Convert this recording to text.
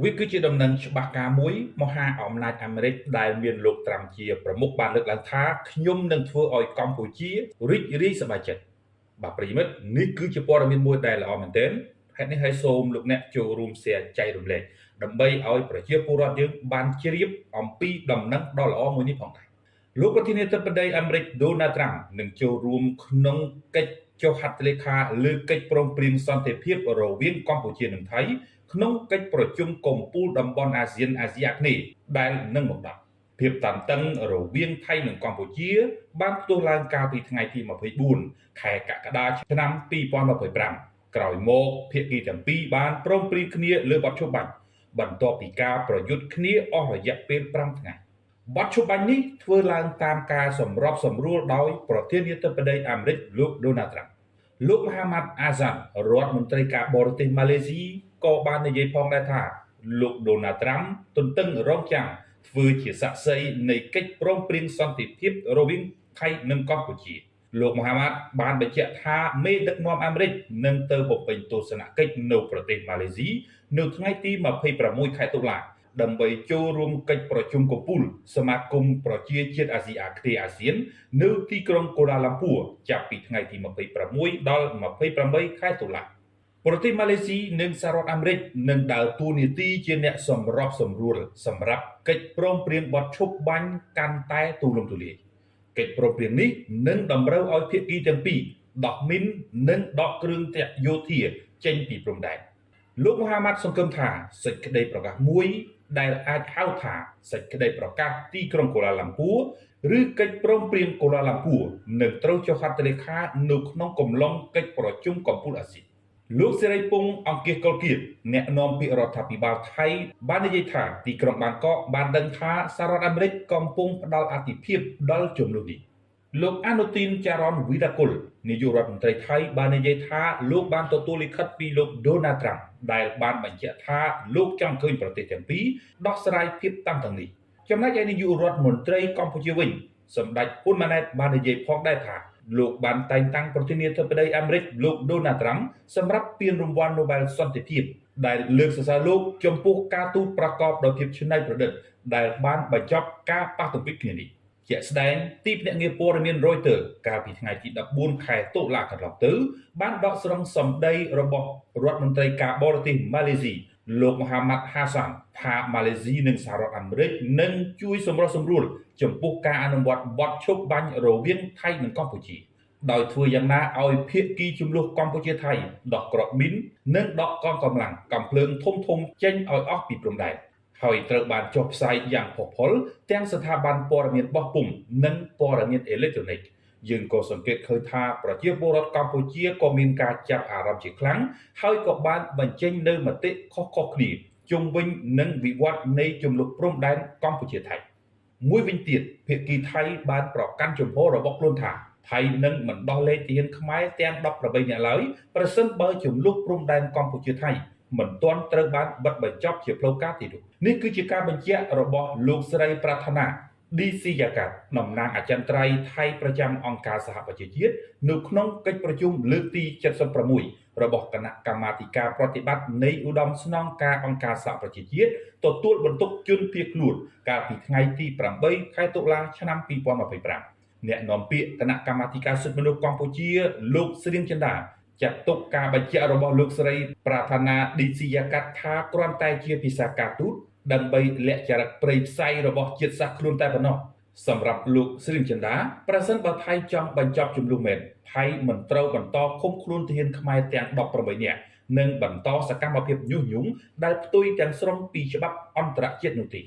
វាគឺជាដំណឹងច្បាស់ការមួយមហាអំណាចអាមេរិកដែលមានលោកត្រាំជាប្រមុខបានលើកឡើងថាខ្ញុំនឹងធ្វើឲ្យកម្ពុជារីករាយសប្បាយចិត្តបាទប្រិយមិត្តនេះគឺជាព័ត៌មានមួយដែលល្អមែនទែនហេតុនេះហើយសូមលោកអ្នកចូលរួម share ចែករំលែកដើម្បីឲ្យប្រជាពលរដ្ឋយើងបានជ្រាបអំពីដំណឹងដ៏ល្អមួយនេះផងដែរលោកប្រធានាធិបតីអាមេរិក Donald Trump នឹងចូលរួមក្នុងកិច្ចចុះហត្ថលេខាលើកិច្ចព្រមព្រៀងសន្តិភាពរវាងកម្ពុជានិងថៃក្នុងកិច្ចប្រជុំកំពូលតំបន់អាស៊ានអាស៊ីអាគ្នេយ៍ដែលនឹងមកដល់ភាពតានតឹងរវាងថៃនិងកម្ពុជាបានផ្ទុះឡើងកាលពីថ្ងៃទី24ខែកក្កដាឆ្នាំ2025ក្រោយមកភាគីទាំងពីរបានព្រមព្រៀងគ្នាលើបទឈប់បាញ់បន្ទាប់ពីការប្រយុទ្ធគ្នាអស់រយៈពេល5ថ្ងៃបទឈប់បាញ់នេះធ្វើឡើងតាមការសម្របសម្រួលដោយប្រធានាធិបតីអាមេរិកលោក Donald Trump លោកមហាម៉ាត់អាហ្សានរដ្ឋមន្ត្រីការបរទេសម៉ាឡេស៊ីក៏បាននិយាយផងដែរថាលោក Donald Trump ទន្ទឹងរង់ចាំធ្វើជាសាក្សីនៃកិច្ចព្រមព្រៀងសន្តិភាពរវាងថៃនិងកម្ពុជាលោកមហាម៉ាត់បានបញ្ជាក់ថាមេដឹកនាំអាមេរិកនឹងទៅបំពេញទស្សនកិច្ចនៅប្រទេសម៉ាឡេស៊ីនៅថ្ងៃទី26ខែតុលាដើម្បីចូលរួមកិច្ចប្រជុំកំពូលសមាគមប្រជាជាតិអាស៊ីអាគ្នេយ៍អាស៊ាននៅទីក្រុងកូឡាឡាំពួរចាប់ពីថ្ងៃទី26ដល់28ខែតុលាប្រទេសម៉ាឡេស៊ីនិងសហរដ្ឋអាមេរិកនឹងដើរតួនាទីជាអ្នកសម្របសម្រួលសម្រាប់កិច្ចព្រមព្រៀងបទឈប់បាញ់កាន់តែទូលំទូលាយកិច្ចព្រមព្រៀងនេះនឹងតម្រូវឲ្យភាគីទាំងពីរដកមីននិងដកគ្រឿងទ័ពយោធាចេញពីព្រំដែនលោកមហាម៉ាត់សង្កឹមថាសេចក្តីប្រកាសមួយដែលអាចហៅថាសេចក្តីប្រកាសទីក្រុងកូឡាឡាំពួរឬកិច្ចព្រមព្រៀងកូឡាឡាំពួរនឹងត្រូវចុះហត្ថលេខានៅក្នុងកំឡុងកិច្ចប្រជុំកំពូលអាស៊ីលោកសេរីពងអង្គាសកុលគៀតអ្នកនាំពាក្យរដ្ឋាភិបាលថៃបាននិយាយថាទីក្រុងបាងកកបានដឹងថាសហរដ្ឋអាមេរិកកំពុងផ្ដល់អាទិភាពដល់ជំនួសនេះលោកអនុទីនចារ៉នវីរ៉ាគុលនាយករដ្ឋមន្ត្រីថៃបាននិយាយថាលោកបានទទួលលិខិតពីលោក Donald Trump ដែលបានបញ្ជាក់ថាលោកចង់ឃើញប្រទេសទាំងពីរដោះស្រាយភាពតានតឹងនេះចំណែកឯនាយករដ្ឋមន្ត្រីកម្ពុជាវិញសម្ដេចហ៊ុនម៉ាណែតបាននិយាយផងដែរថាលោកបានតែងតាំងប្រធានាធិបតីអាមេរិកលោក Donald Trump សម្រាប់ពានរង្វាន់ Nobel សន្តិភាពដែលលើកសរសើរលោកចំពោះការទូតប្រកបដោយភាពច្នៃប្រឌិតដែលបានបញ្ចប់ការប៉ះទង្គិចគ្នានេះជាក់ស្ដែងទីភ្នាក់ងារព័ត៌មាន Reuters កាលពីថ្ងៃទី14ខែតុលាកន្លងទៅបានដកស្រង់សម្ដីរបស់រដ្ឋមន្ត្រីការបរទេសម៉ាឡេស៊ីលោកមហាម៉ាត់ហាសានថាម៉ាឡេស៊ីនិងសហរដ្ឋអាមេរិកនឹងជួយសម្រុះសម្រួលចំពោះការអនុវត្តបទឈប់បាញ់រវាងថៃនិងកម្ពុជាដោយធ្វើយ៉ាងណាឲ្យភាគីចំនួនកម្ពុជាថៃដកគ្រាប់មីននិងដកកងកម្លាំងកាំភ្លើងធំចេញឲ្យអស់ពីព្រំដែនហើយត្រូវបានចុះផ្សាយយ៉ាងផុសផុលទាំងស្ថាប័នព័ត៌មានបោះពុម្ពនិងព័ត៌មានអេឡិចត្រូនិកយើងក៏សង្កេតឃើញថាប្រជាពលរដ្ឋកម្ពុជាក៏មានការចាប់អារម្មណ៍ជាខ្លាំងហើយក៏បានបញ្ចេញនូវមតិខុសៗគ្នាជុំវិញនឹងវិវត្តនៃជំលុះព្រំដែនកម្ពុជាថៃមួយវិញទៀតភាគីថៃបានប្រកាន់ជំហររបស់ខ្លួនថាថៃនឹងមិនដោះលែងទាហានខ្មែរទាំង18នាក់ឡើយប្រសិនបើជំលុះព្រំដែនកម្ពុជាថៃមិនទាន់ត្រូវបានបិទបញ្ចប់ជាផ្លូវការទេនោះនេះគឺជាការបញ្ជាក់របស់លោកស្រីប្រាថ្នាឌីស៊ីយ៉ាកាត់តំណាងអចិន្ត្រៃយ៍ថៃប្រចាំអង្គការសហប្រជាជាតិនៅក្នុងកិច្ចប្រជុំលើកទី76របស់គណៈកម្មាធិការប្រតិបត្តិនៃឧត្តមស្នងការអង្គការសហប្រជាជាតិទទួលបន្ទុកជនភៀសខ្លួនកាលពីថ្ងៃទី8ខែតុលាឆ្នាំ2025អ្នកនាំពាក្យគណៈកម្មាធិការសិទ្ធិមនុស្សកម្ពុជាលោកស្រៀងចិន្តាចាត់ទុកការបញ្ជាក់របស់លោកស្រីប្រាថ្នាឌីស៊ីយ៉ាកាត់ថាគ្រាន់តែជាភាសាការទូតដើម្បីលាក់ចរិតព្រៃផ្សៃរបស់ជាតិសាសន៍ខ្លួនតែប៉ុណ្ណោះសម្រាប់លោកស្រីចិន្តាប្រសិនបើថៃចង់បញ្ចប់ចំនួនមែនថៃមិនត្រូវបន្តឃុំខ្លួនទាហានខ្មែរទាំង18នាក់និងបន្តសកម្មភាពញុះញង់ដែលផ្ទុយទាំងស្រុងពីច្បាប់អន្តរជាតិនោះទេ